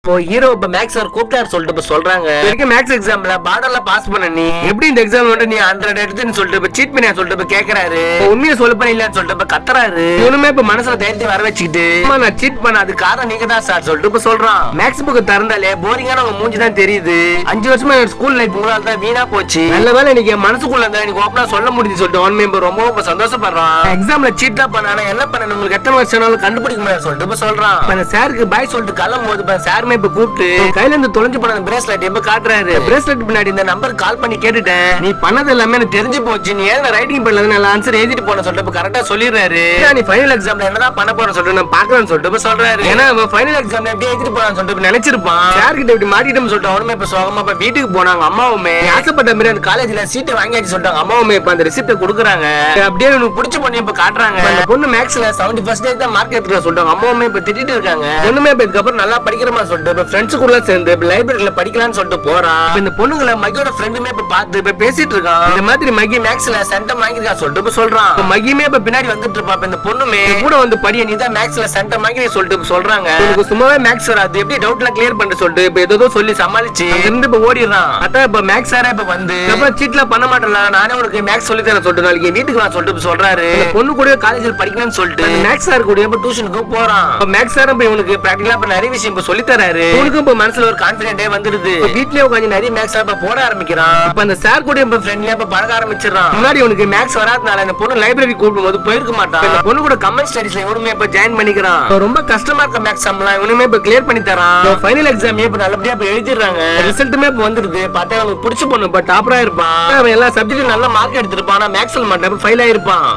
இப்போ ஹீரோ இப்ப maths sir கூப்பிட்டாரு சொல்லிட்டு இப்ப சொல்றாங்க வரைக்கும் மேக்ஸ் எக்ஸாம்ல பார்டர்ல பாஸ் பண்ண நீ எப்படி இந்த எக்ஸாம் வந்து நீ 100 எடுத்துன்னு சொல்லிட்டு இப்ப சீட் பண்ணியா சொல்லிட்டு இப்ப கேக்குறாரு. உண்மையை சொல்ல பண்ண இல்லன்னு சொல்லிட்டு இப்ப கத்துறாரு. இவனுமே இப்ப மனசுல தைரியத்தை வர வச்சுக்கிட்டு நான் சீட் பண்ண அது காரணம் நீங்க தான் சார் சொல்லிட்டு இப்ப சொல்றான். மேக்ஸ் புக் திறந்தாலே போரிங்கான உங்க மூஞ்சி தான் தெரியுது. 5 வருஷமா ஸ்கூல் லைஃப் உங்களால தான் வீணா போச்சு. நல்ல வேலை இன்னைக்கு மனசுக்குள்ள இருந்தா எனக்கு ஓப்பனா சொல்ல முடியுது சொல்லிட்டு அவன் இப்ப ரொம்ப சந்தோஷப்படுறான். எக்ஸாம்ல சீட்லாம் பண்ணானா என்ன பண்ண உங்களுக்கு எத்தனை வருஷம் கண்டுபிடிக்க முடியாது சொல்லிட்டு இப்ப சொல்றான். அந்த சாருக்கு பாய் சொல்லிட்டு கிளம்பும் போது சாருமே இப்ப கூப்பிட்டு கையில இருந்து தொலைஞ்சு போன பிரேஸ்லெட் எப்ப காட்டுறாரு. பிரேஸ்லெட் பின்னாடி இந்த நம்பர் கால் பண்ணி கேட்டுட்டேன். நீ பண்ணது எல்லாமே எனக்கு தெரிஞ்சு போச்சு. நீ ஏன் ரைட்டிங் பண்ணல நல்ல ஆன்சர் எழுதிட்டு போன சொல்லிட்டு கரெக்டா சொல்லிடுறாரு. நீ ஃபைனல் எக்ஸாம்ல என்னதான் பண்ண போற சொல்லிட்டு நான் பாக்கலாம்னு சொல்லிட்டு சொல்றாரு. ஏன்னா ஃபைனல் எக்ஸாம்ல எப்படி எழுதிட்டு போறான்னு சொல்லிட்டு நினைச்சிருப்பான். சார் கிட்ட இப்படி மாட்டிட்டோம் சொல்லிட்டு அவனுமே இப்ப சோகமா இப்ப வீட்டுக்கு போனாங்க. அம்மாவுமே ஆசைப்பட்ட மாதிரி அந்த காலேஜ்ல சீட்டை வாங்கியாச்சு சொல்லிட்டாங்க. அம்மாவுமே இப்ப அந்த ரிசிப்ட கொடுக்குறாங்க. அப்படியே உனக்கு பிடிச்ச பொண்ணு இப்ப காட்டுறாங்க. அந்த பொண்ணு மேக்ஸ்ல 70% தான் மார்க் எடுத்துக்க சொல்லிட்டாங்க. அம்மாவுமே இப்ப திட்டிட்டு இருக்காங்க. பொண்ணுமே இப்ப இதுக்கப்புறம் நல்லா படிக்கிறமா சொல்லிட்டு ஃப்ரெண்ட்ஸ் கூட சேர்ந்து லைப்ரரியில படிக்கலாம்னு சொல்லிட்டு போறான். இந்த பொண்ணுங்களை மகியோட ஃப்ரெண்டுமே இப்ப பார்த்து இப்ப பேசிட்டு இருக்கான். இந்த மாதிரி மகி மேக்ஸ்ல சென்டம் வாங்கிருக்கா சொல்லிட்டு சொல்றான். மகியுமே இப்ப பின்னாடி வந்துட்டு இருப்பா. இந்த பொண்ணுமே கூட வந்து படிய நீ தான் மேக்ஸ்ல சென்டம் வாங்கி சொல்லிட்டு சொல்றாங்க. உனக்கு சும்மாவே மேக்ஸ் வராது எப்படி டவுட்ல கிளியர் பண்ண சொல்லிட்டு இப்ப ஏதோ சொல்லி சமாளிச்சு இருந்து இப்ப ஓடிடுறான். அதான் இப்ப மேக்ஸ் சாரே இப்ப வந்து சீட்ல பண்ண மாட்டேன் நானே உனக்கு மேக்ஸ் சொல்லி தரேன் சொல்லிட்டு நாளைக்கு வீட்டுக்கு நான் சொல்லிட்டு சொல்றாரு. பொண்ணு கூட காலேஜில் படிக்கணும்னு சொல்லிட்டு மேக்ஸ் சார் கூட டியூஷனுக்கு போறான். மேக்ஸ் சார் இவனுக்கு பிராக்டிகலா நிறைய விஷயம் இப்ப சொல்லி தராரு. உனக்கு இப்ப மனசுல ஒரு கான்பிடென்டே வந்துருது. வீட்லயே உட்காந்து நிறைய மேக்ஸ் இப்ப போட ஆரம்பிக்கிறான். இப்ப அந்த சார் கூட இப்ப ஃப்ரெண்ட்லியா இப்ப பழக ஆரம்பிச்சிடறான். முன்னாடி உனக்கு மேக்ஸ் வராதனால இந்த பொண்ணு லைப்ரரி கூப்பிடும் போது போயிருக்க மாட்டான். இந்த பொண்ணு கூட கமெண்ட் ஸ்டடிஸ்ல இவனுமே இப்ப ஜாயின் பண்ணிக்கிறான். ரொம்ப கஷ்டமா இருக்க மேக்ஸ் எல்லாம் இவனுமே இப்ப கிளியர் பண்ணி தரான். ஃபைனல் எக்ஸாம் இப்ப நல்லபடியா இப்ப எழுதிடுறாங்க. ரிசல்ட்டுமே இப்ப வந்துருது. பார்த்தா அவனுக்கு பிடிச்ச பொண்ணு இப்ப டாப்பரா இருப்பான். அவன் எல்லா சப்ஜெக்டும் நல்ல மார்க் எடுத்திருப்பான். ஆனா மேக்ஸ்ல மட்டும் ஃபெயில் ஆயிருப்பான்.